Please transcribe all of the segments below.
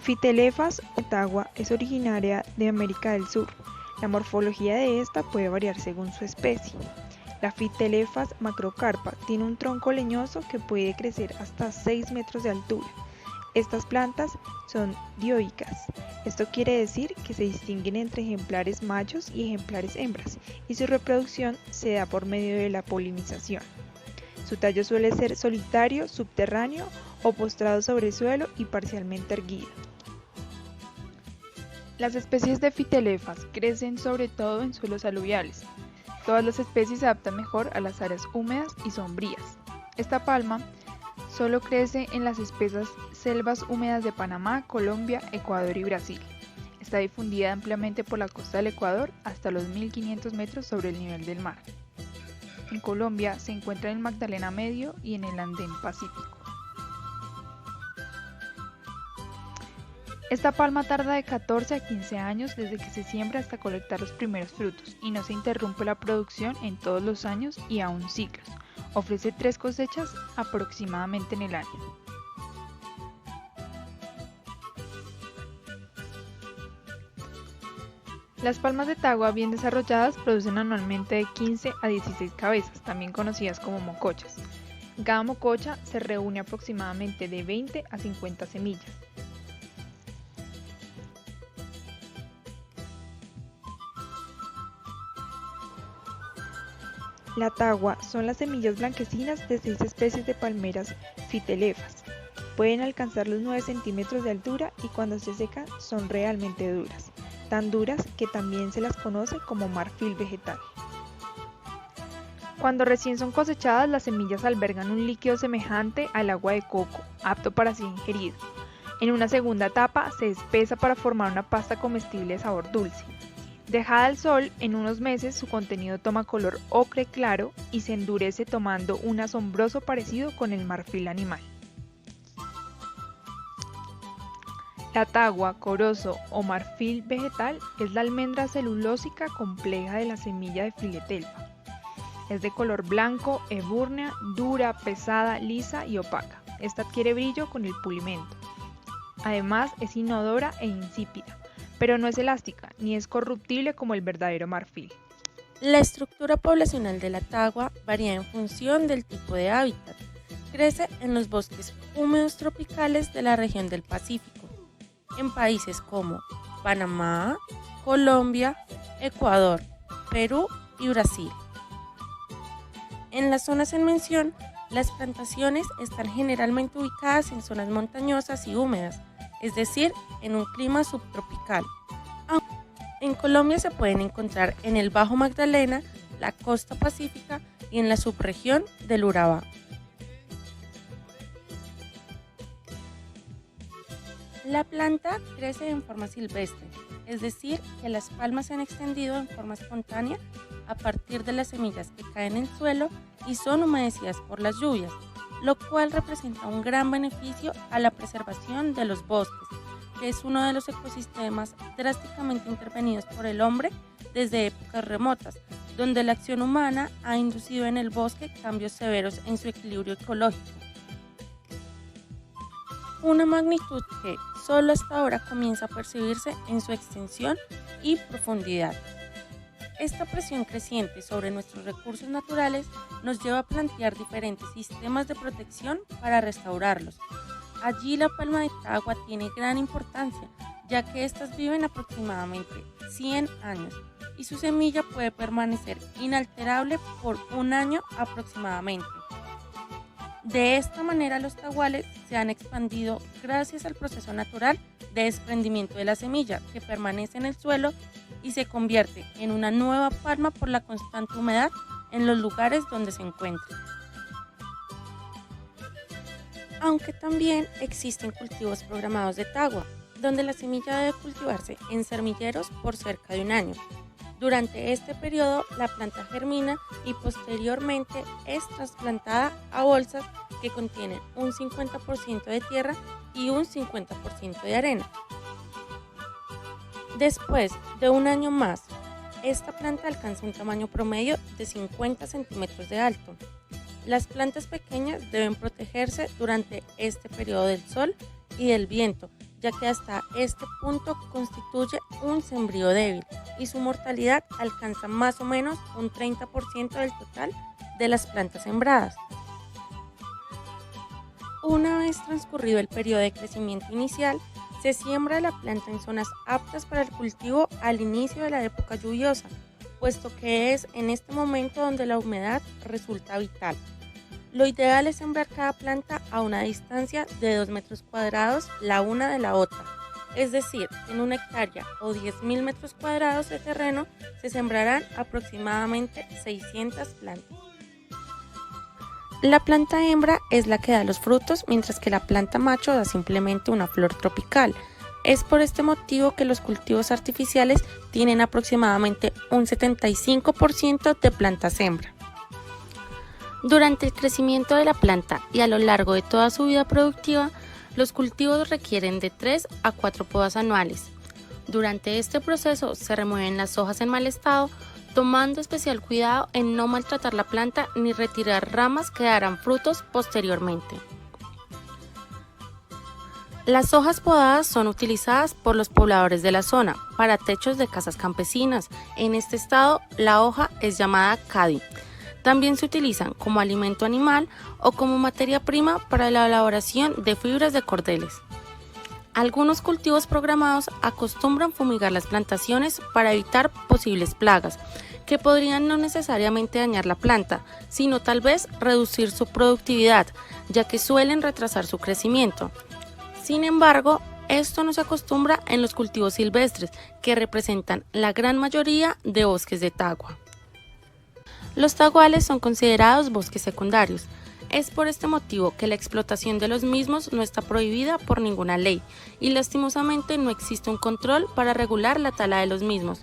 Phytelephas ottawa es originaria de América del Sur. La morfología de esta puede variar según su especie. La Phytelephas macrocarpa tiene un tronco leñoso que puede crecer hasta 6 metros de altura. Estas plantas son dioicas. Esto quiere decir que se distinguen entre ejemplares machos y ejemplares hembras, y su reproducción se da por medio de la polinización. Su tallo suele ser solitario, subterráneo o postrado sobre el suelo y parcialmente erguido. Las especies de Phytelephas crecen sobre todo en suelos aluviales. Todas las especies se adaptan mejor a las áreas húmedas y sombrías. Esta palma solo crece en las espesas selvas húmedas de Panamá, Colombia, Ecuador y Brasil. Está difundida ampliamente por la costa del Ecuador hasta los 1500 metros sobre el nivel del mar. En Colombia se encuentra en el Magdalena Medio y en el Andén Pacífico. Esta palma tarda de 14 a 15 años desde que se siembra hasta colectar los primeros frutos y no se interrumpe la producción en todos los años y aún ciclos. Ofrece 3 cosechas aproximadamente en el año. Las palmas de tagua bien desarrolladas producen anualmente de 15 a 16 cabezas, también conocidas como mocochas. En cada mococha se reúne aproximadamente de 20 a 50 semillas. La tagua son las semillas blanquecinas de 6 especies de palmeras Phytelephas. Pueden alcanzar los 9 centímetros de altura y cuando se secan son realmente duras, tan duras que también se las conoce como marfil vegetal. Cuando recién son cosechadas, las semillas albergan un líquido semejante al agua de coco, apto para ser ingerido. En una segunda etapa se espesa para formar una pasta comestible de sabor dulce. Dejada al sol, en unos meses su contenido toma color ocre claro y se endurece tomando un asombroso parecido con el marfil animal. La tagua, corozo o marfil vegetal es la almendra celulósica compleja de la semilla de Philadelphia. Es de color blanco, ebúrnea, dura, pesada, lisa y opaca. Esta adquiere brillo con el pulimento. Además es inodora e insípida, pero no es elástica ni es corruptible como el verdadero marfil. La estructura poblacional de la tagua varía en función del tipo de hábitat. Crece en los bosques húmedos tropicales de la región del Pacífico, en países como Panamá, Colombia, Ecuador, Perú y Brasil. En las zonas en mención, las plantaciones están generalmente ubicadas en zonas montañosas y húmedas, es decir, en un clima subtropical. En Colombia se pueden encontrar en el Bajo Magdalena, la costa pacífica y en la subregión del Urabá. La planta crece en forma silvestre, es decir, que las palmas se han extendido en forma espontánea a partir de las semillas que caen en el suelo y son humedecidas por las lluvias, lo cual representa un gran beneficio a la preservación de los bosques, que es uno de los ecosistemas drásticamente intervenidos por el hombre desde épocas remotas, donde la acción humana ha inducido en el bosque cambios severos en su equilibrio ecológico. Una magnitud que solo hasta ahora comienza a percibirse en su extensión y profundidad. Esta presión creciente sobre nuestros recursos naturales nos lleva a plantear diferentes sistemas de protección para restaurarlos. Allí la palma de tagua tiene gran importancia, ya que estas viven aproximadamente 100 años y su semilla puede permanecer inalterable por un año aproximadamente. De esta manera los taguales se han expandido gracias al proceso natural de desprendimiento de la semilla que permanece en el suelo y se convierte en una nueva palma por la constante humedad en los lugares donde se encuentra. Aunque también existen cultivos programados de tagua, donde la semilla debe cultivarse en semilleros por cerca de un año. Durante este periodo, la planta germina y posteriormente es trasplantada a bolsas que contienen un 50% de tierra y un 50% de arena. Después de un año más, esta planta alcanza un tamaño promedio de 50 centímetros de alto. Las plantas pequeñas deben protegerse durante este periodo del sol y del viento, ya que hasta este punto constituye un sembrío débil y su mortalidad alcanza más o menos un 30% del total de las plantas sembradas. Una vez transcurrido el periodo de crecimiento inicial, se siembra la planta en zonas aptas para el cultivo al inicio de la época lluviosa, puesto que es en este momento donde la humedad resulta vital. Lo ideal es sembrar cada planta a una distancia de 2 metros cuadrados la una de la otra, es decir, en una hectárea o 10.000 metros cuadrados de terreno se sembrarán aproximadamente 600 plantas. La planta hembra es la que da los frutos, mientras que la planta macho da simplemente una flor tropical. Es por este motivo que los cultivos artificiales tienen aproximadamente un 75% de plantas hembra. Durante el crecimiento de la planta y a lo largo de toda su vida productiva, los cultivos requieren de 3 a 4 podas anuales. Durante este proceso se remueven las hojas en mal estado, tomando especial cuidado en no maltratar la planta ni retirar ramas que darán frutos posteriormente. Las hojas podadas son utilizadas por los pobladores de la zona para techos de casas campesinas. En este estado, la hoja es llamada cadi. También se utilizan como alimento animal o como materia prima para la elaboración de fibras de cordeles. Algunos cultivos programados acostumbran fumigar las plantaciones para evitar posibles plagas, que podrían no necesariamente dañar la planta, sino tal vez reducir su productividad, ya que suelen retrasar su crecimiento. Sin embargo, esto no se acostumbra en los cultivos silvestres, que representan la gran mayoría de bosques de tagua. Los taguales son considerados bosques secundarios. Es por este motivo que la explotación de los mismos no está prohibida por ninguna ley y lastimosamente no existe un control para regular la tala de los mismos.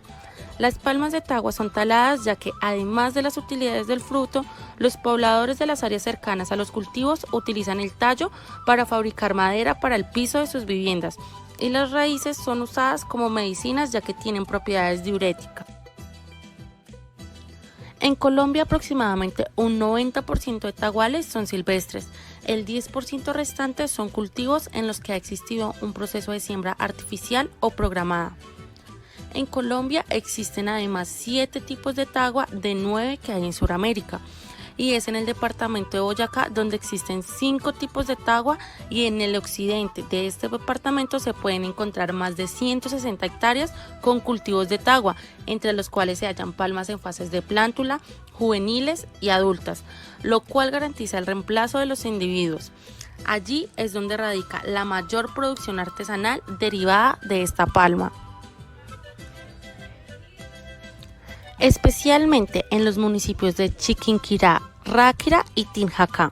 Las palmas de tagua son taladas ya que, además de las utilidades del fruto, los pobladores de las áreas cercanas a los cultivos utilizan el tallo para fabricar madera para el piso de sus viviendas y las raíces son usadas como medicinas ya que tienen propiedades diuréticas. En Colombia aproximadamente un 90% de taguales son silvestres, el 10% restante son cultivos en los que ha existido un proceso de siembra artificial o programada. En Colombia existen además 7 tipos de tagua de 9 que hay en Sudamérica, y es en el departamento de Boyacá donde existen 5 tipos de tagua y en el occidente de este departamento se pueden encontrar más de 160 hectáreas con cultivos de tagua, entre los cuales se hallan palmas en fases de plántula, juveniles y adultas, lo cual garantiza el reemplazo de los individuos. Allí es donde radica la mayor producción artesanal derivada de esta palma. Especialmente en los municipios de Chiquinquirá, Ráquira y Tunja.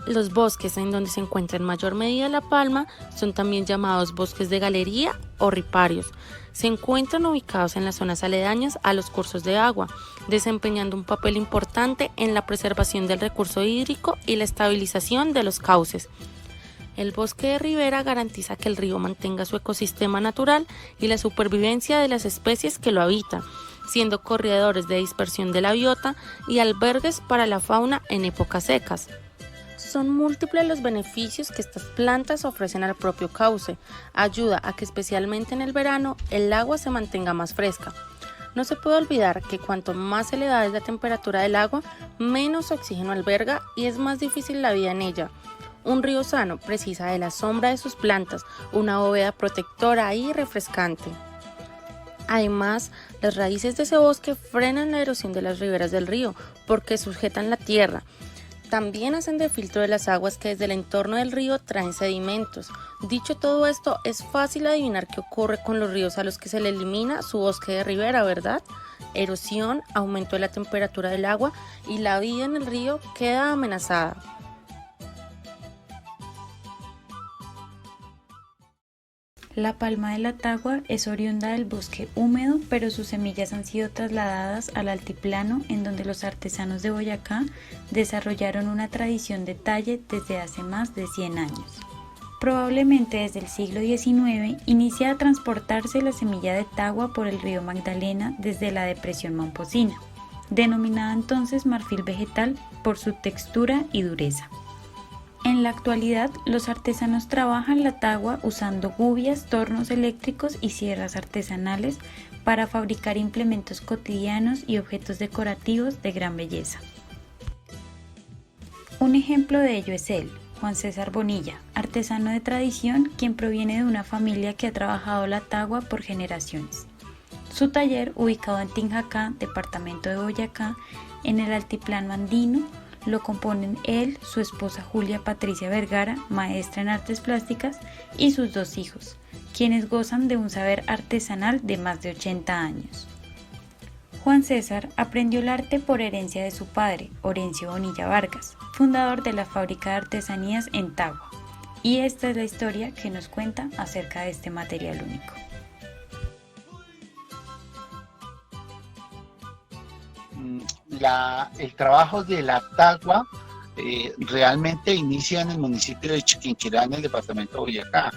Los bosques en donde se encuentra en mayor medida la palma son también llamados bosques de galería o riparios. Se encuentran ubicados en las zonas aledañas a los cursos de agua, desempeñando un papel importante en la preservación del recurso hídrico y la estabilización de los cauces. El bosque de ribera garantiza que el río mantenga su ecosistema natural y la supervivencia de las especies que lo habitan, siendo corredores de dispersión de la biota y albergues para la fauna en épocas secas. Son múltiples los beneficios que estas plantas ofrecen al propio cauce. Ayuda a que especialmente en el verano el agua se mantenga más fresca. No se puede olvidar que cuanto más elevada es la temperatura del agua, menos oxígeno alberga y es más difícil la vida en ella. Un río sano precisa de la sombra de sus plantas, una bóveda protectora y refrescante. Además, las raíces de ese bosque frenan la erosión de las riberas del río porque sujetan la tierra. También hacen de filtro de las aguas que desde el entorno del río traen sedimentos. Dicho todo esto, es fácil adivinar qué ocurre con los ríos a los que se le elimina su bosque de ribera, ¿verdad? Erosión, aumento de la temperatura del agua y la vida en el río queda amenazada. La palma de la tagua es oriunda del bosque húmedo, pero sus semillas han sido trasladadas al altiplano, en donde los artesanos de Boyacá desarrollaron una tradición de talle desde hace más de 100 años. Probablemente desde el siglo XIX inicia a transportarse la semilla de tagua por el río Magdalena desde la depresión Momposina, denominada entonces marfil vegetal por su textura y dureza. En la actualidad, los artesanos trabajan la tagua usando gubias, tornos eléctricos y sierras artesanales para fabricar implementos cotidianos y objetos decorativos de gran belleza. Un ejemplo de ello es él, Juan César Bonilla, artesano de tradición, quien proviene de una familia que ha trabajado la tagua por generaciones. Su taller, ubicado en Tinjacá, departamento de Boyacá, en el altiplano andino, lo componen él, su esposa Julia Patricia Vergara, maestra en artes plásticas, y sus 2 hijos, quienes gozan de un saber artesanal de más de 80 años. Juan César aprendió el arte por herencia de su padre, Orencio Bonilla Vargas, fundador de la fábrica de artesanías en Tagua, y esta es la historia que nos cuenta acerca de este material único. El trabajo de la tagua realmente inicia en el municipio de Chiquinquirá, en el departamento de Boyacá.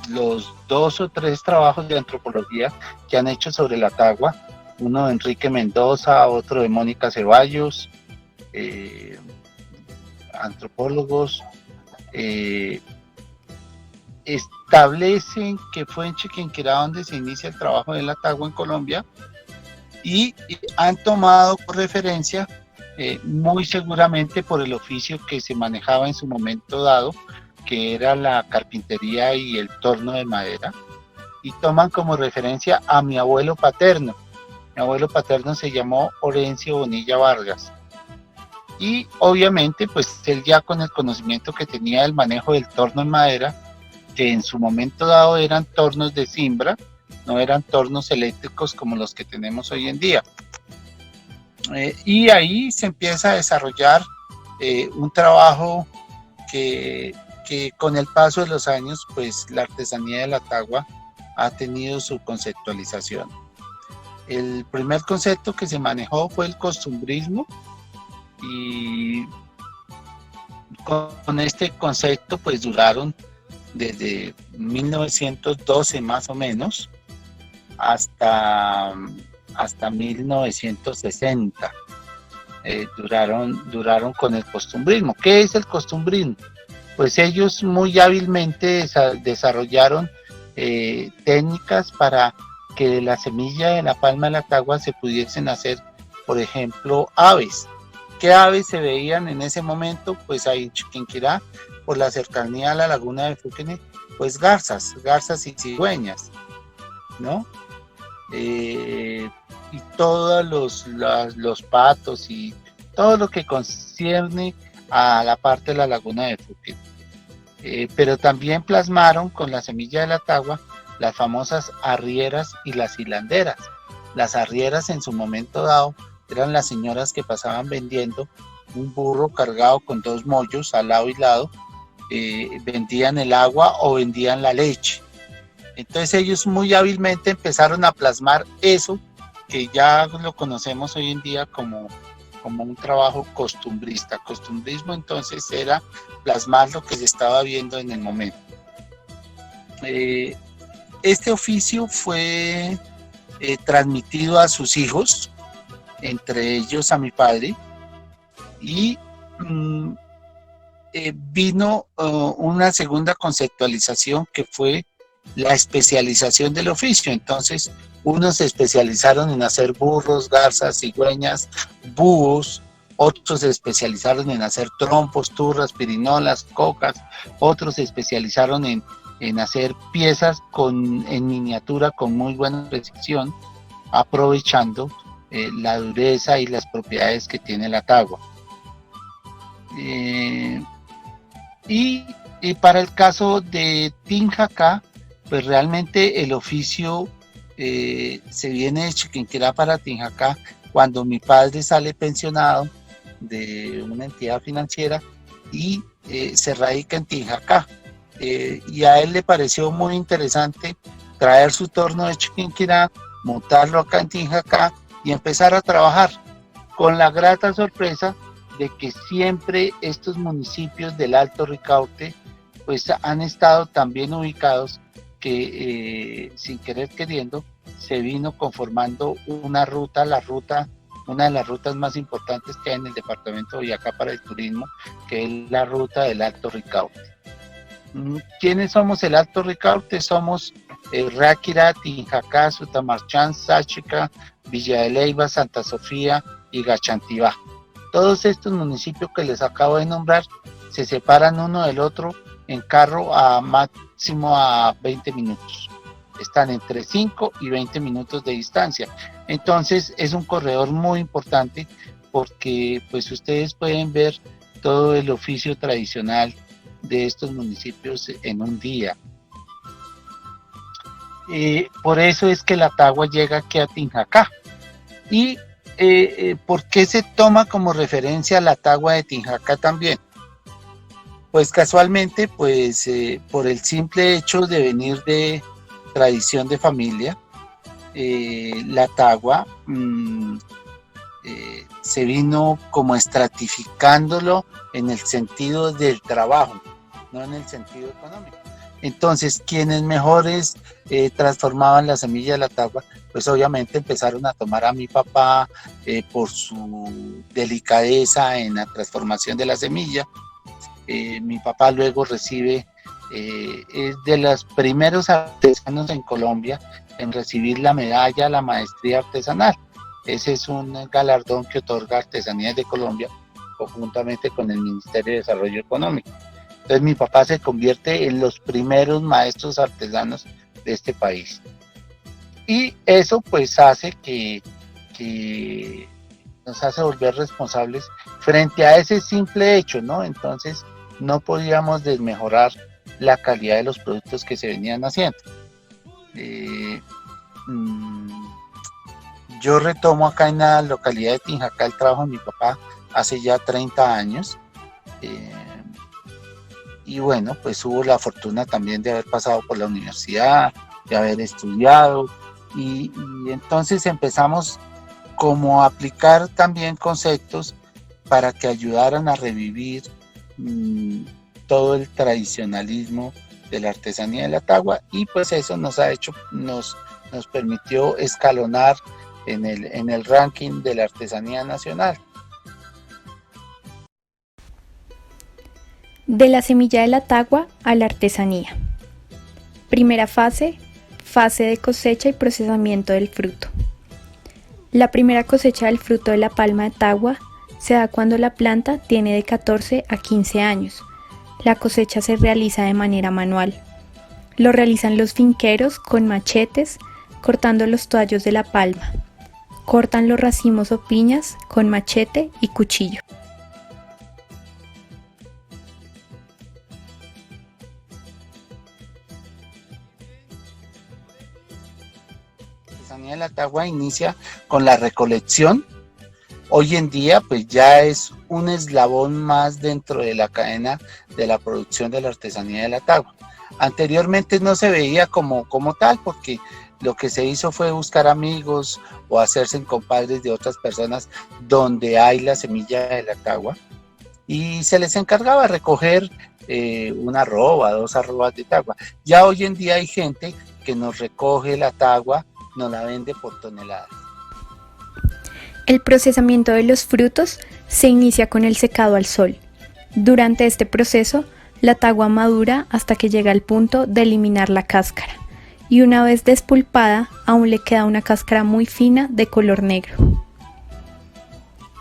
Los 2 o 3 trabajos de antropología que han hecho sobre la tagua, uno de Enrique Mendoza, otro de Mónica Ceballos, antropólogos, establecen que fue en Chiquinquirá donde se inicia el trabajo de la tagua en Colombia, y han tomado por referencia, muy seguramente por el oficio que se manejaba en su momento dado, que era la carpintería y el torno de madera, y toman como referencia a mi abuelo paterno. Mi abuelo paterno se llamó Orencio Bonilla Vargas, y obviamente pues él ya con el conocimiento que tenía del manejo del torno en madera, que en su momento dado eran tornos de cimbra, no eran tornos eléctricos como los que tenemos hoy en día. Y ahí se empieza a desarrollar un trabajo que con el paso de los años, pues la artesanía de la tagua ha tenido su conceptualización. El primer concepto que se manejó fue el costumbrismo, y con este concepto pues duraron desde 1912 más o menos hasta 1960. Duraron con el costumbrismo. ¿Qué es el costumbrismo? Pues ellos muy hábilmente desarrollaron técnicas para que de la semilla de la palma de la tagua se pudiesen hacer, por ejemplo, aves. ¿Qué aves se veían en ese momento? Pues ahí en Chiquinquirá, por la cercanía a la laguna de Fuquene, pues garzas y cigüeñas, ¿no? Y todos los patos y todo lo que concierne a la parte de la laguna de Fuquene. Pero también plasmaron con la semilla de la tagua las famosas arrieras y las hilanderas. Las arrieras en su momento dado eran las señoras que pasaban vendiendo un burro cargado con 2 mollos al lado y lado, vendían el agua o vendían la leche. Entonces ellos muy hábilmente empezaron a plasmar eso que ya lo conocemos hoy en día como un trabajo costumbrista. Costumbrismo entonces era plasmar lo que se estaba viendo en el momento. Este oficio fue transmitido a sus hijos, entre ellos a mi padre, y vino una segunda conceptualización que fue la especialización del oficio. Entonces unos se especializaron en hacer burros, garzas, cigüeñas, búhos, otros se especializaron en hacer trompos, turras, pirinolas, cocas, otros se especializaron en hacer piezas en miniatura con muy buena precisión, aprovechando la dureza y las propiedades que tiene la tagua. Y para el caso de Tinjacá, pues realmente el oficio se viene de Chiquinquirá para Tinjacá cuando mi padre sale pensionado de una entidad financiera y se radica en Tinjacá. Y a él le pareció muy interesante traer su torno de Chiquinquirá, montarlo acá en Tinjacá y empezar a trabajar, con la grata sorpresa de que siempre estos municipios del Alto Ricaurte pues han estado tan bien ubicados que sin querer queriendo se vino conformando una ruta, la ruta una de las rutas más importantes que hay en el departamento de Boyacá para el turismo, que es la ruta del Alto Ricaurte. ¿Quiénes somos el Alto Ricaurte? Somos Ráquira, Tinjacá, Sutamarchán, Sáchica, Villa de Leyva, Santa Sofía y Gachantibá. Todos estos municipios que les acabo de nombrar se separan uno del otro en carro a máximo a 20 minutos. Están entre 5 y 20 minutos de distancia. Entonces es un corredor muy importante porque pues ustedes pueden ver todo el oficio tradicional de estos municipios en un día. Por eso es que la tagua llega aquí a Tinjacá. ¿Y por qué se toma como referencia la tagua de Tinjacá también? Pues casualmente, pues por el simple hecho de venir de tradición de familia, la tagua se vino como estratificándolo en el sentido del trabajo, no en el sentido económico. Entonces, quienes mejores transformaban la semilla de la tagua, pues obviamente empezaron a tomar a mi papá por su delicadeza en la transformación de la semilla. Mi papá luego recibe, es de los primeros artesanos en Colombia en recibir la medalla a la maestría artesanal. Ese es un galardón que otorga Artesanías de Colombia conjuntamente con el Ministerio de Desarrollo Económico. Entonces mi papá se convierte en los primeros maestros artesanos de este país. Y eso pues hace que nos hace volver responsables frente a ese simple hecho, ¿no? Entonces no podíamos desmejorar la calidad de los productos que se venían haciendo. Yo retomo acá en la localidad de Tinjacá el trabajo de mi papá hace ya 30 años. Y bueno, pues hubo la fortuna también de haber pasado por la universidad, de haber estudiado, y entonces empezamos como a aplicar también conceptos para que ayudaran a revivir todo el tradicionalismo de la artesanía de la tagua, y pues eso nos permitió escalonar en el ranking de la artesanía nacional. De la semilla de la tagua a la artesanía. Primera fase, fase de cosecha y procesamiento del fruto. La primera cosecha del fruto de la palma de tagua se da cuando la planta tiene de 14 a 15 años. La cosecha se realiza de manera manual. Lo realizan los finqueros con machetes, cortando los tallos de la palma. Cortan los racimos o piñas con machete y cuchillo. La artesanía de la tagua inicia con la recolección. Hoy en día pues ya es un eslabón más dentro de la cadena de la producción de la artesanía de la tagua. Anteriormente no se veía como tal, porque lo que se hizo fue buscar amigos o hacerse en compadres de otras personas donde hay la semilla de la tagua, y se les encargaba recoger una arroba, 2 arrobas de tagua. Ya hoy en día hay gente que nos recoge la tagua, nos la vende por toneladas. El procesamiento de los frutos se inicia con el secado al sol. Durante este proceso, la tagua madura hasta que llega al punto de eliminar la cáscara, y una vez despulpada, aún le queda una cáscara muy fina de color negro.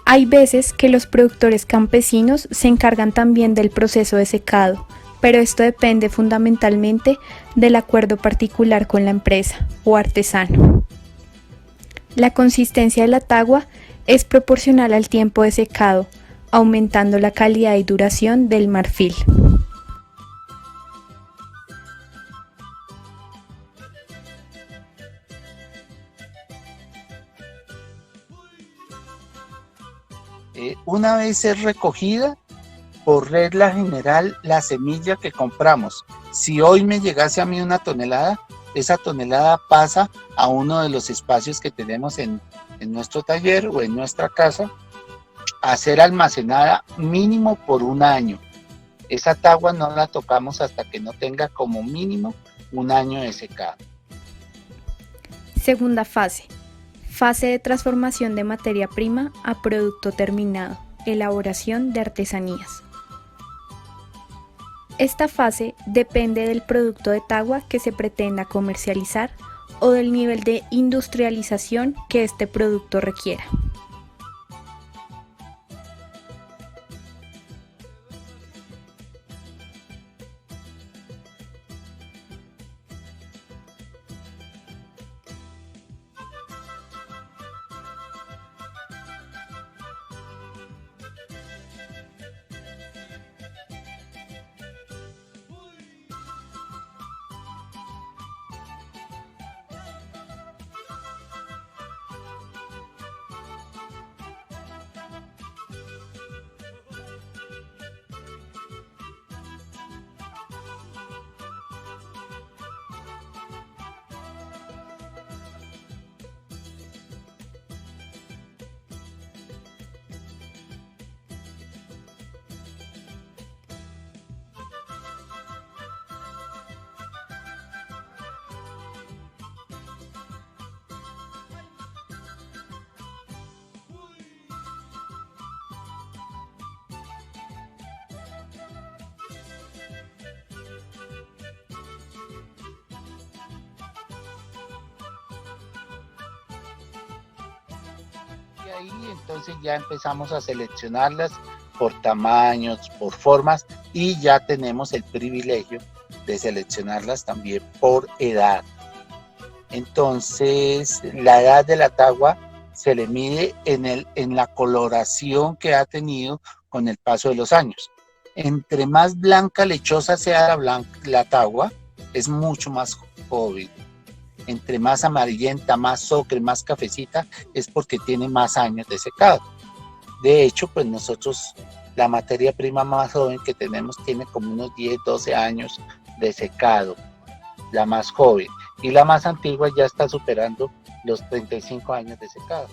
Hay veces que los productores campesinos se encargan también del proceso de secado, pero esto depende fundamentalmente del acuerdo particular con la empresa o artesano. La consistencia de la tagua es proporcional al tiempo de secado, aumentando la calidad y duración del marfil. Una vez es recogida, por regla general, la semilla que compramos, si hoy me llegase a mí una tonelada, esa tonelada pasa a uno de los espacios que tenemos en nuestro taller o en nuestra casa, a ser almacenada mínimo por 1 año. Esa tagua no la tocamos hasta que no tenga como mínimo 1 año de secado. Segunda fase, Fase de transformación de materia prima a producto terminado, elaboración de artesanías. Esta fase depende del producto de tagua que se pretenda comercializar o del nivel de industrialización que este producto requiera. Y ahí entonces ya empezamos a seleccionarlas por tamaños, por formas, y ya tenemos el privilegio de seleccionarlas también por edad. Entonces la edad de la tagua se le mide en la coloración que ha tenido con el paso de los años. Entre más blanca lechosa sea la tagua, es mucho más joven. Entre más amarillenta, más ocre, más cafecita, es porque tiene más años de secado. De hecho, pues nosotros, la materia prima más joven que tenemos tiene como unos 10, 12 años de secado, la más joven. Y la más antigua ya está superando los 35 años de secado.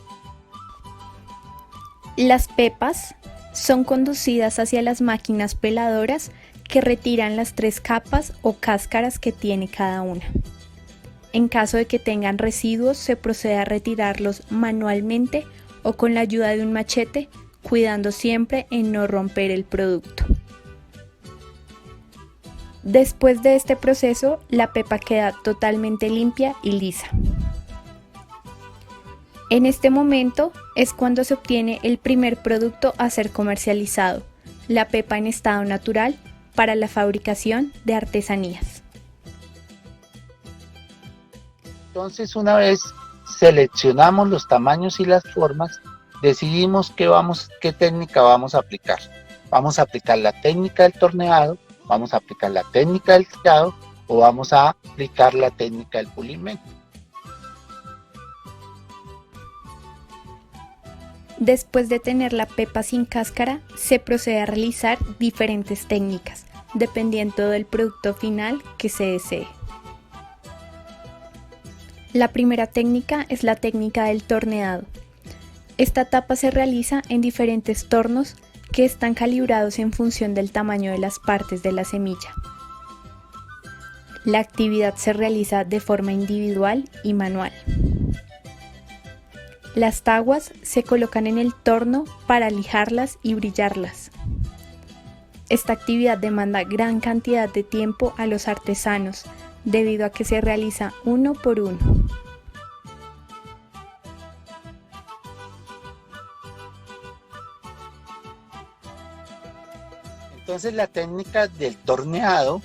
Las pepas son conducidas hacia las máquinas peladoras que retiran las 3 capas o cáscaras que tiene cada una. En caso de que tengan residuos, se procede a retirarlos manualmente o con la ayuda de un machete, cuidando siempre en no romper el producto. Después de este proceso, la pepa queda totalmente limpia y lisa. En este momento es cuando se obtiene el primer producto a ser comercializado, la pepa en estado natural para la fabricación de artesanías. Entonces, una vez seleccionamos los tamaños y las formas, decidimos qué técnica vamos a aplicar. Vamos a aplicar la técnica del torneado, vamos a aplicar la técnica del tallado o vamos a aplicar la técnica del pulimento. Después de tener la pepa sin cáscara, se procede a realizar diferentes técnicas, dependiendo del producto final que se desee. La primera técnica es la técnica del torneado. Esta etapa se realiza en diferentes tornos que están calibrados en función del tamaño de las partes de la semilla. La actividad se realiza de forma individual y manual. Las taguas se colocan en el torno para lijarlas y brillarlas. Esta actividad demanda gran cantidad de tiempo a los artesanos, debido a que se realiza uno por uno. Entonces la técnica del torneado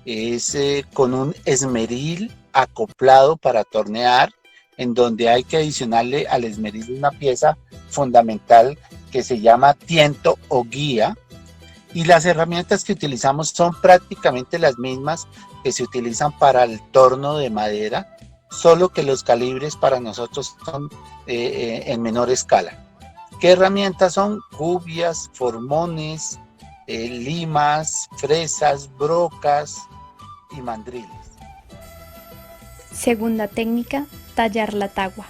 es con un esmeril acoplado para tornear, en donde hay que adicionarle al esmeril una pieza fundamental que se llama tiento o guía, y las herramientas que utilizamos son prácticamente las mismas que se utilizan para el torno de madera, solo que los calibres para nosotros son en menor escala. ¿Qué herramientas son? Cubias, formones, limas, fresas, brocas y mandriles. Segunda técnica, tallar la tagua.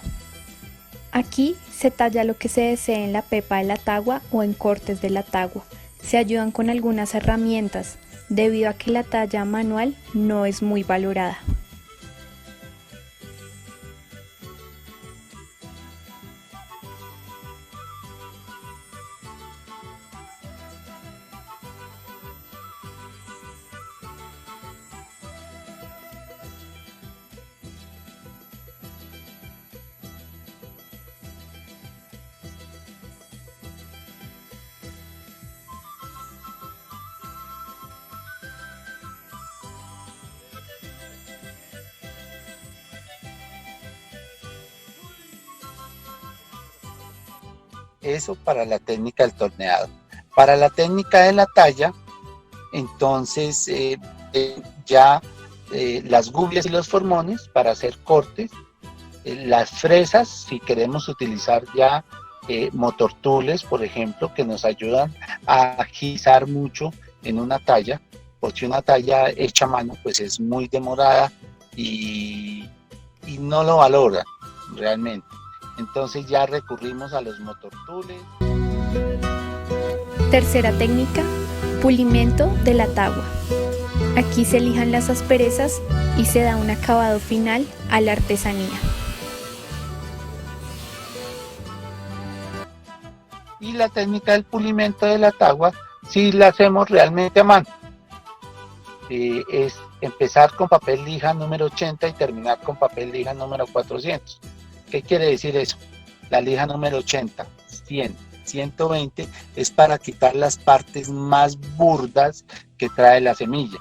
Aquí se talla lo que se desee en la pepa de la tagua o en cortes de la tagua. Se ayudan con algunas herramientas, debido a que la talla manual no es muy valorada. Eso para la técnica del torneado. Para la técnica de la talla, entonces ya las gubias y los formones para hacer cortes, las fresas, si queremos utilizar ya motortules, por ejemplo, que nos ayudan a agilizar mucho en una talla, porque una talla hecha a mano pues es muy demorada y no lo valora realmente. Entonces ya recurrimos a los motortules. Tercera técnica, pulimento de la tagua. Aquí se lijan las asperezas y se da un acabado final a la artesanía. Y la técnica del pulimento de la tagua, si la hacemos realmente a mano. Es empezar con papel lija número 80 y terminar con papel lija número 400. ¿Qué quiere decir eso? La lija número 80, 100, 120 es para quitar las partes más burdas que trae la semilla.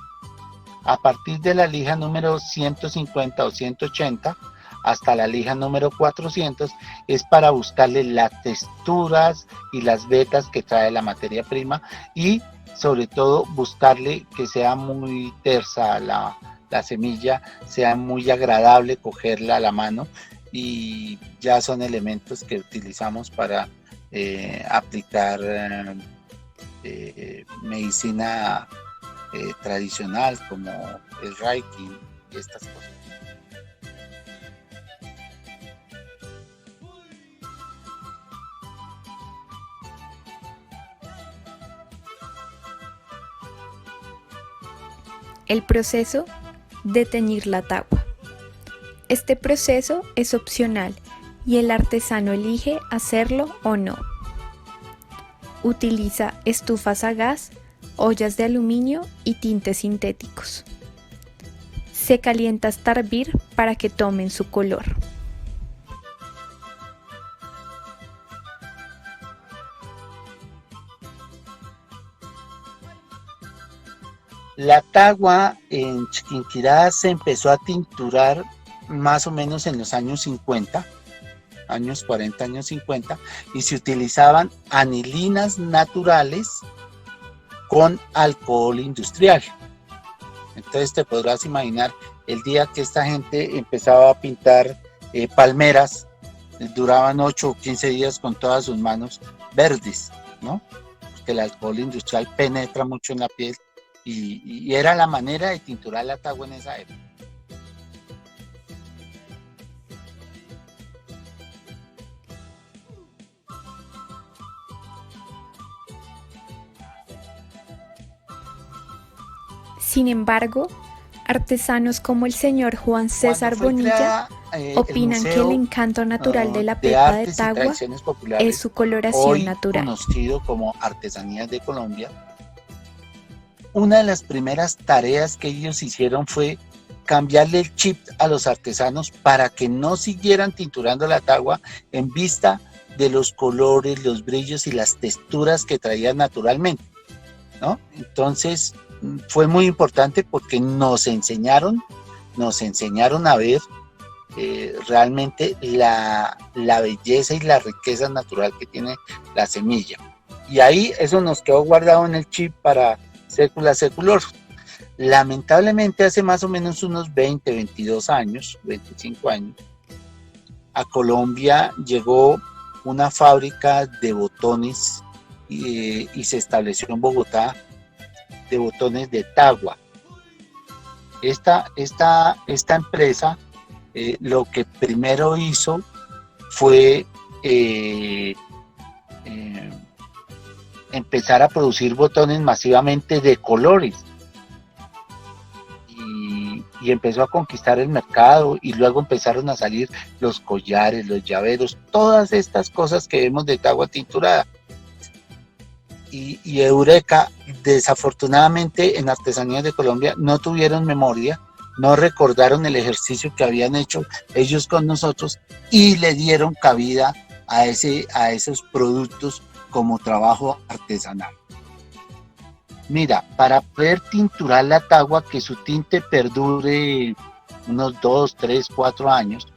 A partir de la lija número 150 o 180 hasta la lija número 400 es para buscarle las texturas y las vetas que trae la materia prima y sobre todo buscarle que sea muy tersa la semilla, sea muy agradable cogerla a la mano, y ya son elementos que utilizamos para aplicar medicina tradicional como el Reiki y estas cosas. El proceso de teñir la tagua. Este proceso es opcional y el artesano elige hacerlo o no. Utiliza estufas a gas, ollas de aluminio y tintes sintéticos. Se calienta hasta hervir para que tomen su color. La tagua en Chiquinquirá se empezó a tinturar más o menos en los años 50, años 40, años 50, y se utilizaban anilinas naturales con alcohol industrial. Entonces te podrás imaginar el día que esta gente empezaba a pintar palmeras, duraban 8 o 15 días con todas sus manos verdes, ¿no? Porque el alcohol industrial penetra mucho en la piel y era la manera de tinturar la tagua en esa época. Sin embargo, artesanos como el señor Juan César Bonilla opinan que el encanto natural de la pepa de tagua es su coloración hoy natural. Conocido como Artesanías de Colombia. Una de las primeras tareas que ellos hicieron fue cambiarle el chip a los artesanos para que no siguieran tinturando la tagua en vista de los colores, los brillos y las texturas que traían naturalmente, ¿no? Entonces fue muy importante porque nos enseñaron a ver realmente la belleza y la riqueza natural que tiene la semilla. Y ahí eso nos quedó guardado en el chip para sécula seculor. Lamentablemente hace más o menos unos 20, 22 años, 25 años, a Colombia llegó una fábrica de botones y se estableció en Bogotá, de botones de tagua. Esta empresa lo que primero hizo fue empezar a producir botones masivamente de colores y empezó a conquistar el mercado, y luego empezaron a salir los collares, los llaveros, todas estas cosas que vemos de tagua tinturada. Y Eureka, desafortunadamente en Artesanías de Colombia no tuvieron memoria, no recordaron el ejercicio que habían hecho ellos con nosotros y le dieron cabida a esos productos como trabajo artesanal. Mira, para poder tinturar la tagua, que su tinte perdure unos 2, 3, 4 años,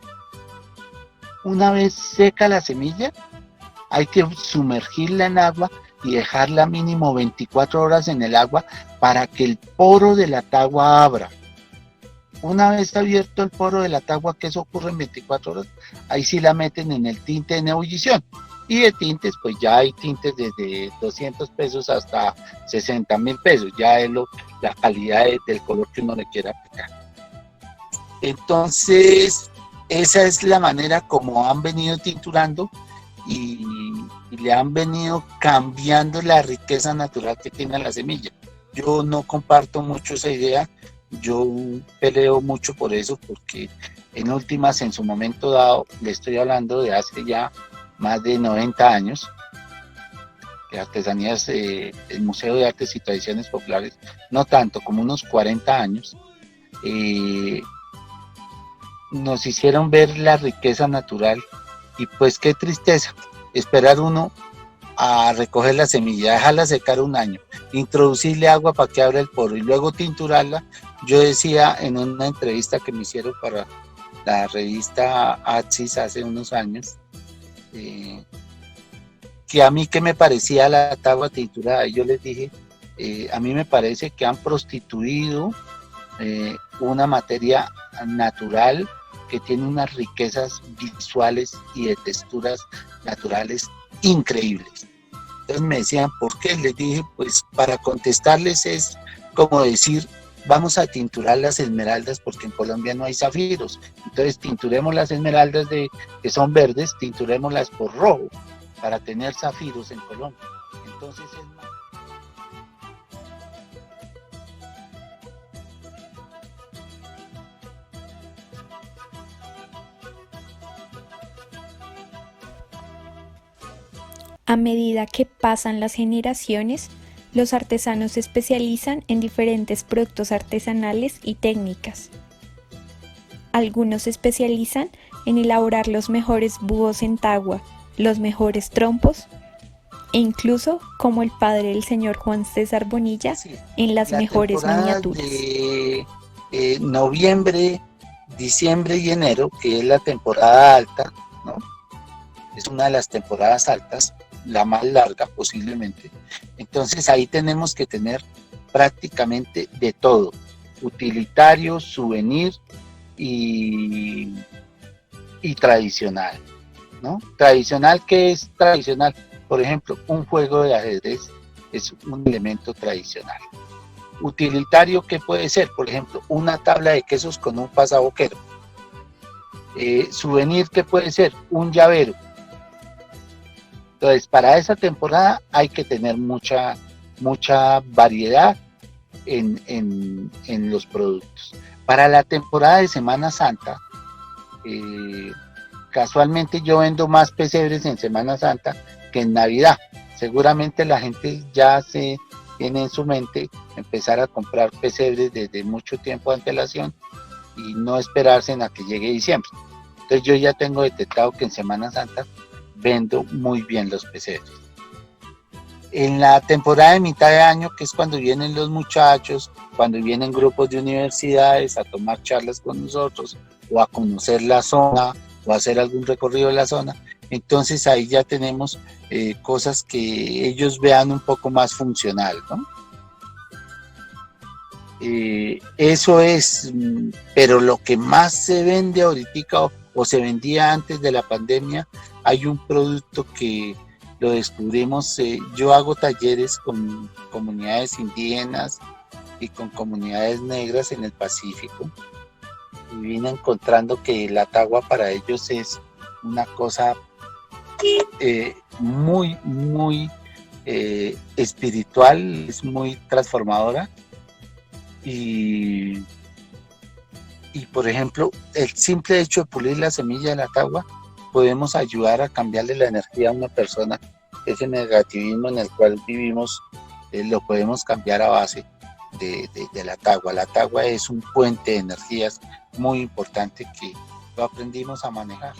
una vez seca la semilla, hay que sumergirla en agua y dejarla mínimo 24 horas en el agua para que el poro de la tagua abra. Una vez abierto el poro de la tagua, que eso ocurre en 24 horas, ahí sí la meten en el tinte en ebullición. Y de tintes, pues ya hay tintes desde 200 pesos hasta 60.000 pesos, ya es la calidad del color que uno le quiera aplicar. Entonces, esa es la manera como han venido tinturando y le han venido cambiando la riqueza natural que tiene la semilla. Yo no comparto mucho esa idea, yo peleo mucho por eso, porque en últimas, en su momento dado, le estoy hablando de hace ya más de 90 años, de artesanías, el Museo de Artes y Tradiciones Populares, no tanto, como unos 40 años, nos hicieron ver la riqueza natural y pues qué tristeza esperar uno a recoger la semilla, dejarla secar un año, introducirle agua para que abra el poro y luego tinturarla. Yo decía en una entrevista que me hicieron para la revista Axis hace unos años, que a mí que me parecía la tagua tinturada, y yo les dije, a mí me parece que han prostituido una materia natural que tiene unas riquezas visuales y de texturas naturales increíbles. Entonces me decían, ¿por qué? Les dije, pues para contestarles es como decir, vamos a tinturar las esmeraldas porque en Colombia no hay zafiros. Entonces tinturemos las esmeraldas que son verdes, tinturémoslas por rojo para tener zafiros en Colombia. Entonces es más. A medida que pasan las generaciones, los artesanos se especializan en diferentes productos artesanales y técnicas. Algunos se especializan en elaborar los mejores búhos en tagua, los mejores trompos e incluso, como el padre del señor Juan César Bonilla, en las mejores miniaturas. De noviembre, diciembre y enero, que es la temporada alta, ¿no? Es una de las temporadas altas, la más larga posiblemente. Entonces ahí tenemos que tener prácticamente de todo, utilitario, souvenir y tradicional, ¿no? Tradicional, ¿qué es tradicional? Por ejemplo, un juego de ajedrez es un elemento tradicional. Utilitario, ¿qué puede ser? Por ejemplo, una tabla de quesos con un pasaboquero. Souvenir, ¿qué puede ser? Un llavero. Entonces, para esa temporada hay que tener mucha variedad en los productos. Para la temporada de Semana Santa, casualmente yo vendo más pesebres en Semana Santa que en Navidad. Seguramente la gente ya se tiene en su mente empezar a comprar pesebres desde mucho tiempo de antelación y no esperarse a que llegue diciembre. Entonces yo ya tengo detectado que en Semana Santa vendo muy bien los pesebres. En la temporada de mitad de año, que es cuando vienen los muchachos, cuando vienen grupos de universidades a tomar charlas con nosotros o a conocer la zona o a hacer algún recorrido de la zona, entonces ahí ya tenemos cosas que ellos vean un poco más funcional, ¿no? Eso es, pero lo que más se vende ahorita o se vendía antes de la pandemia, hay un producto que lo descubrimos, yo hago talleres con comunidades indígenas y con comunidades negras en el Pacífico y vine encontrando que la tagua para ellos es una cosa muy espiritual, es muy transformadora y por ejemplo el simple hecho de pulir la semilla de la tagua podemos ayudar a cambiarle la energía a una persona. Ese negativismo en el cual vivimos lo podemos cambiar a base de la tagua. La tagua es un puente de energías muy importante que lo aprendimos a manejar.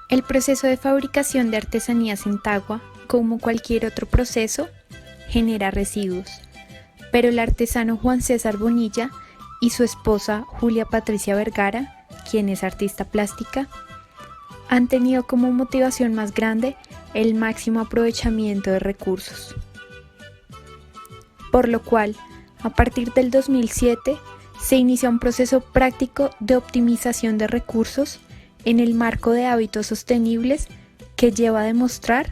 El proceso de fabricación de artesanías en tagua como cualquier otro proceso, genera residuos. Pero el artesano Juan César Bonilla y su esposa Julia Patricia Vergara, quien es artista plástica, han tenido como motivación más grande el máximo aprovechamiento de recursos. Por lo cual, a partir del 2007, se inicia un proceso práctico de optimización de recursos en el marco de hábitos sostenibles que lleva a demostrar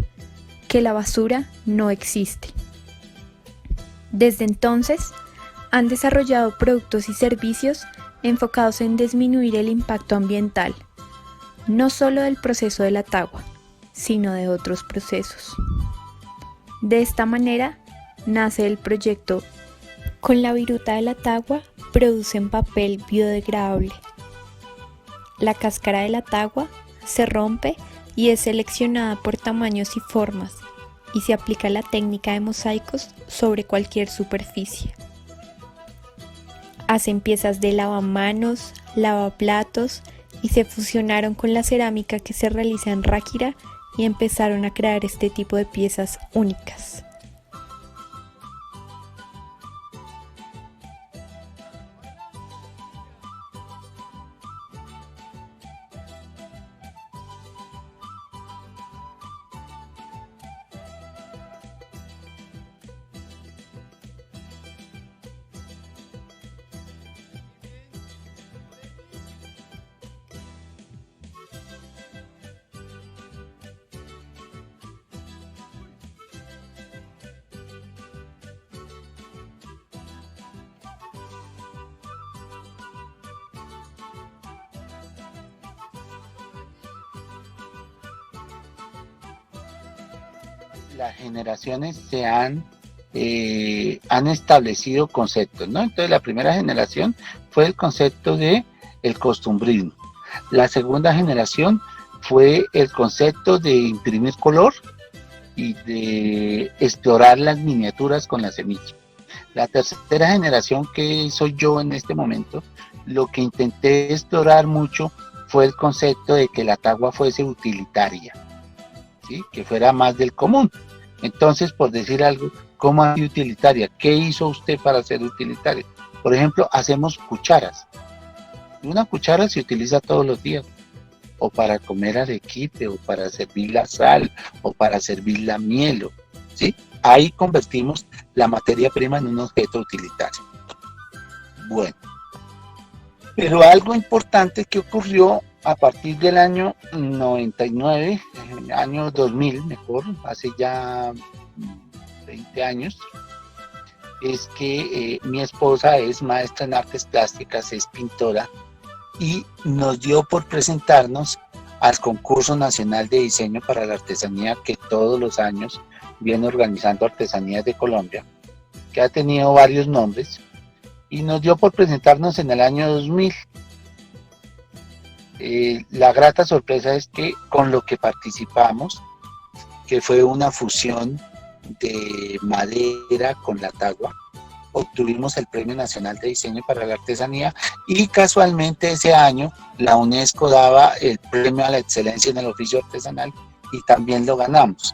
que la basura no existe. Desde entonces, han desarrollado productos y servicios enfocados en disminuir el impacto ambiental, no solo del proceso de la tagua, sino de otros procesos. De esta manera, nace el proyecto Con la viruta de la tagua producen papel biodegradable. La cáscara de la tagua se rompe y es seleccionada por tamaños y formas, y se aplica la técnica de mosaicos sobre cualquier superficie. Hacen piezas de lavamanos, lavaplatos y se fusionaron con la cerámica que se realiza en Ráquira y empezaron a crear este tipo de piezas únicas. Las generaciones han establecido conceptos, ¿no? Entonces la primera generación fue el concepto de el costumbrismo. La segunda generación fue el concepto de imprimir color y de explorar las miniaturas con la semilla. La tercera generación, que soy yo en este momento, lo que intenté explorar mucho fue el concepto de que la tagua fuese utilitaria, ¿sí? Que fuera más del común. Entonces, por decir algo, ¿cómo es utilitaria? ¿Qué hizo usted para ser utilitaria? Por ejemplo, hacemos cucharas. Una cuchara se utiliza todos los días, o para comer arequipe, o para servir la sal, o para servir la miel, ¿sí? Ahí convertimos la materia prima en un objeto utilitario. Bueno, pero algo importante que ocurrió a partir del año 99, año 2000 mejor, hace ya 20 años, es que mi esposa es maestra en artes plásticas, es pintora, y nos dio por presentarnos al concurso nacional de diseño para la artesanía que todos los años viene organizando Artesanías de Colombia, que ha tenido varios nombres, y nos dio por presentarnos en el año 2000. La grata sorpresa es que con lo que participamos, que fue una fusión de madera con la tagua, obtuvimos el Premio Nacional de Diseño para la Artesanía, y casualmente ese año la UNESCO daba el Premio a la Excelencia en el Oficio Artesanal y también lo ganamos.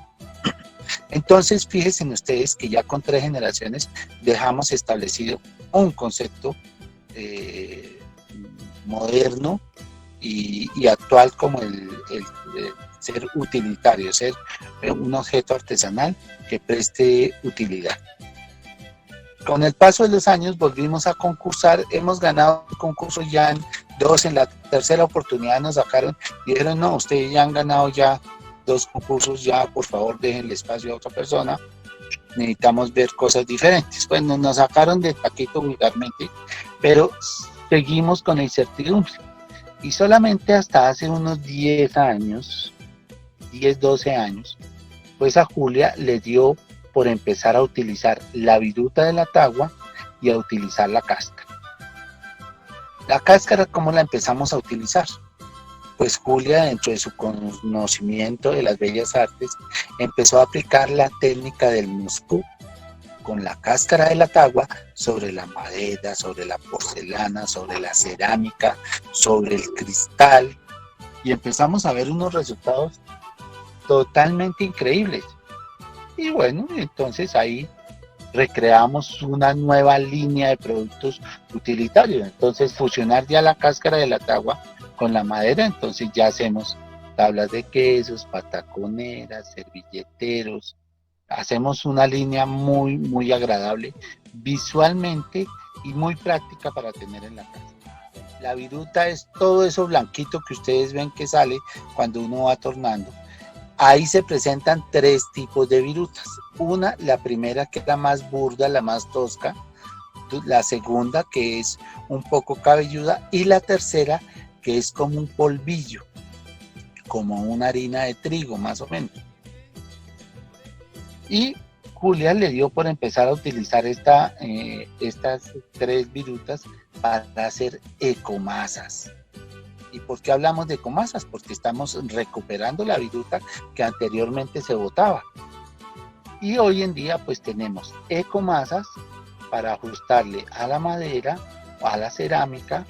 Entonces, fíjense ustedes que ya con 3 generaciones dejamos establecido un concepto moderno y actual como el ser utilitario, ser un objeto artesanal que preste utilidad. Con el paso de los años volvimos a concursar, hemos ganado un concurso ya en 2, en la tercera oportunidad nos sacaron y dijeron: no, ustedes ya han ganado ya 2 concursos, ya por favor dejen el espacio a otra persona, necesitamos ver cosas diferentes. Bueno, nos sacaron del taquito vulgarmente, pero seguimos con la incertidumbre. Y solamente hasta hace unos 10 años, 10, 12 años, pues a Julia le dio por empezar a utilizar la viruta de la tagua y a utilizar la cáscara. La cáscara, ¿cómo la empezamos a utilizar? Pues Julia, dentro de su conocimiento de las bellas artes, empezó a aplicar la técnica del muscú con la cáscara de la tagua sobre la madera, sobre la porcelana, sobre la cerámica, sobre el cristal, y empezamos a ver unos resultados totalmente increíbles. Y bueno, entonces ahí recreamos una nueva línea de productos utilitarios. Entonces fusionar ya la cáscara de la tagua con la madera, entonces ya hacemos tablas de quesos, pataconeras, servilleteros. Hacemos una línea muy agradable visualmente y muy práctica para tener en la casa. La viruta es todo eso blanquito que ustedes ven que sale cuando uno va tornando. Ahí se presentan 3 tipos de virutas. La primera, que es la más burda, la más tosca. La segunda, que es un poco cabelluda. Y la tercera, que es como un polvillo, como una harina de trigo, más o menos. Y Julia le dio por empezar a utilizar estas 3 virutas para hacer ecomasas. ¿Y por qué hablamos de ecomasas? Porque estamos recuperando la viruta que anteriormente se botaba. Y hoy en día pues tenemos ecomasas para ajustarle a la madera, a la cerámica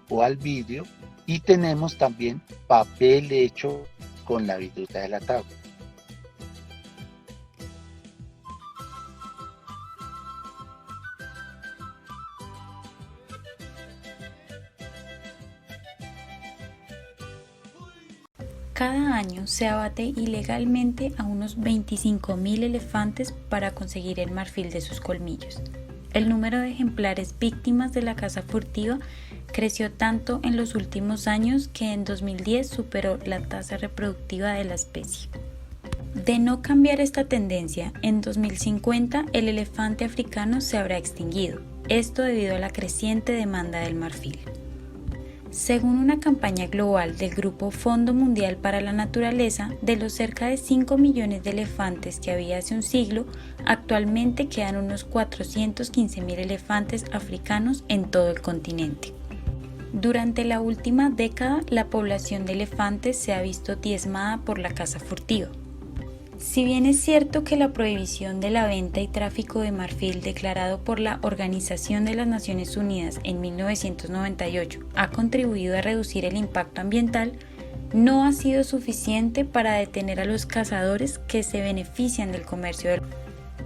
o al vidrio, y tenemos también papel hecho con la viruta de la tagua. Cada año se abate ilegalmente a unos 25.000 elefantes para conseguir el marfil de sus colmillos. El número de ejemplares víctimas de la caza furtiva creció tanto en los últimos años que en 2010 superó la tasa reproductiva de la especie. De no cambiar esta tendencia, en 2050 el elefante africano se habrá extinguido, esto debido a la creciente demanda del marfil. Según una campaña global del Grupo Fondo Mundial para la Naturaleza, de los cerca de 5 millones de elefantes que había hace un siglo, actualmente quedan unos 415.000 elefantes africanos en todo el continente. Durante la última década, la población de elefantes se ha visto diezmada por la caza furtiva. Si bien es cierto que la prohibición de la venta y tráfico de marfil declarado por la Organización de las Naciones Unidas en 1998 ha contribuido a reducir el impacto ambiental, no ha sido suficiente para detener a los cazadores que se benefician del comercio del marfil.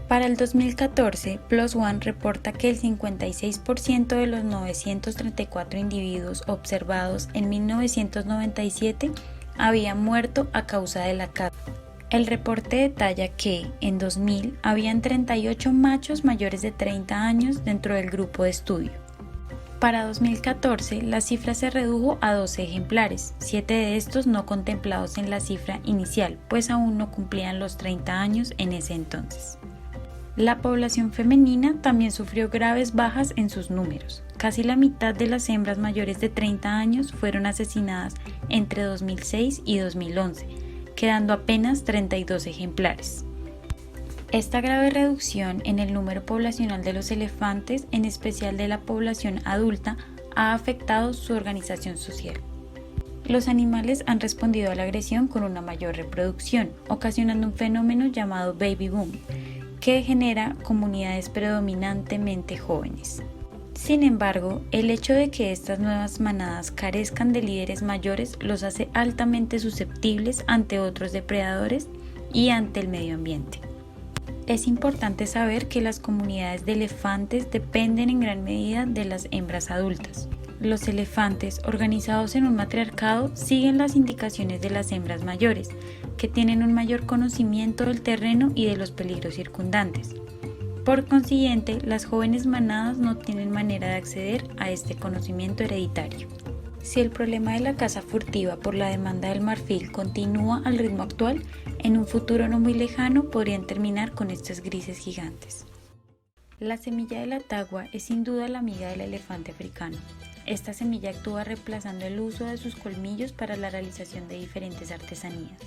Para el 2014, PLOS ONE reporta que el 56% de los 934 individuos observados en 1997 habían muerto a causa de la caza. El reporte detalla que, en 2000, habían 38 machos mayores de 30 años dentro del grupo de estudio. Para 2014, la cifra se redujo a 12 ejemplares, 7 de estos no contemplados en la cifra inicial, pues aún no cumplían los 30 años en ese entonces. La población femenina también sufrió graves bajas en sus números. Casi la mitad de las hembras mayores de 30 años fueron asesinadas entre 2006 y 2011, quedando apenas 32 ejemplares. Esta grave reducción en el número poblacional de los elefantes, en especial de la población adulta, ha afectado su organización social. Los animales han respondido a la agresión con una mayor reproducción, ocasionando un fenómeno llamado baby boom, que genera comunidades predominantemente jóvenes. Sin embargo, el hecho de que estas nuevas manadas carezcan de líderes mayores los hace altamente susceptibles ante otros depredadores y ante el medio ambiente. Es importante saber que las comunidades de elefantes dependen en gran medida de las hembras adultas. Los elefantes, organizados en un matriarcado, siguen las indicaciones de las hembras mayores, que tienen un mayor conocimiento del terreno y de los peligros circundantes. Por consiguiente, las jóvenes manadas no tienen manera de acceder a este conocimiento hereditario. Si el problema de la caza furtiva por la demanda del marfil continúa al ritmo actual, en un futuro no muy lejano podrían terminar con estos grises gigantes. La semilla de la tagua es sin duda la amiga del elefante africano. Esta semilla actúa reemplazando el uso de sus colmillos para la realización de diferentes artesanías.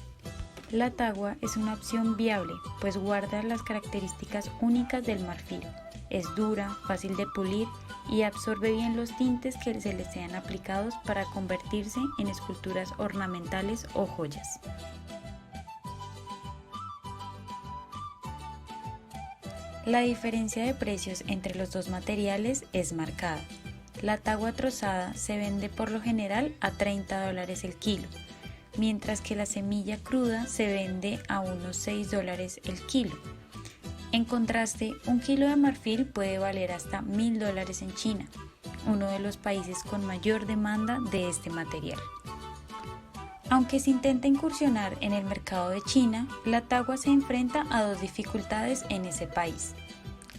La tagua es una opción viable, pues guarda las características únicas del marfil. Es dura, fácil de pulir y absorbe bien los tintes que se le sean aplicados para convertirse en esculturas ornamentales o joyas. La diferencia de precios entre los dos materiales es marcada. La tagua trozada se vende por lo general a $30 el kilo, mientras que la semilla cruda se vende a unos $6 el kilo. En contraste, un kilo de marfil puede valer hasta $1000 en China, uno de los países con mayor demanda de este material. Aunque se intenta incursionar en el mercado de China, la tagua se enfrenta a dos dificultades en ese país.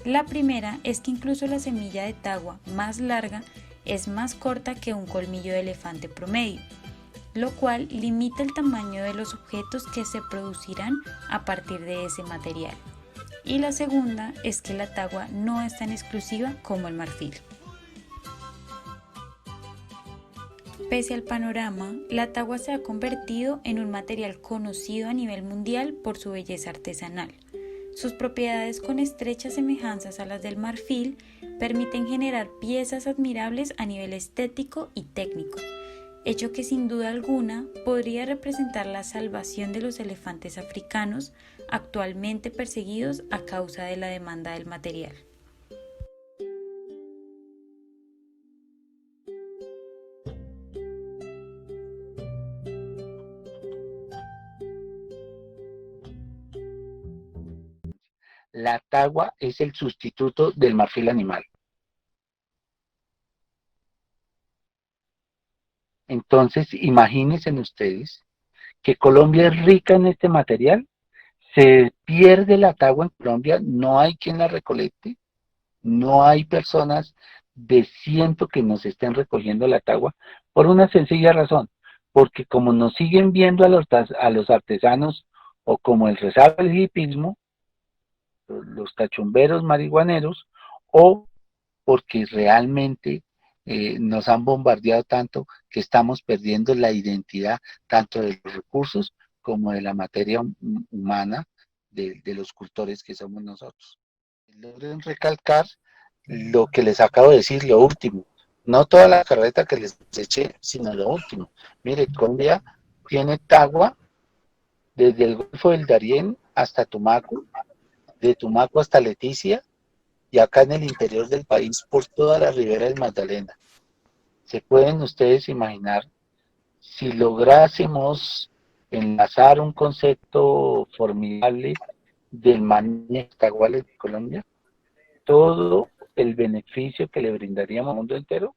La primera es que incluso la semilla de tagua más larga es más corta que un colmillo de elefante promedio, lo cual limita el tamaño de los objetos que se producirán a partir de ese material. Y la segunda es que la tagua no es tan exclusiva como el marfil. Pese al panorama, la tagua se ha convertido en un material conocido a nivel mundial por su belleza artesanal. Sus propiedades, con estrechas semejanzas a las del marfil, permiten generar piezas admirables a nivel estético y técnico, hecho que sin duda alguna podría representar la salvación de los elefantes africanos actualmente perseguidos a causa de la demanda del material. La tagua es el sustituto del marfil animal. Entonces, imagínense ustedes que Colombia es rica en este material, se pierde la tagua en Colombia, no hay quien la recolecte, no hay personas de ciento que nos estén recogiendo la tagua, por una sencilla razón, porque como nos siguen viendo a los artesanos, o como el rezago del hipismo, los cachumberos marihuaneros, o porque realmente nos han bombardeado tanto que estamos perdiendo la identidad tanto de los recursos como de la materia humana de los cultores que somos nosotros. Logren recalcar lo que les acabo de decir, lo último, no toda la carreta que les eché, sino lo último. Mire, Colombia tiene tagua desde el Golfo del Darién hasta Tumaco, de Tumaco hasta Leticia, y acá en el interior del país por toda la ribera del Magdalena. ¿Se pueden ustedes imaginar si lográsemos enlazar un concepto formidable del manejo taguales de Colombia? Todo el beneficio que le brindaríamos al mundo entero.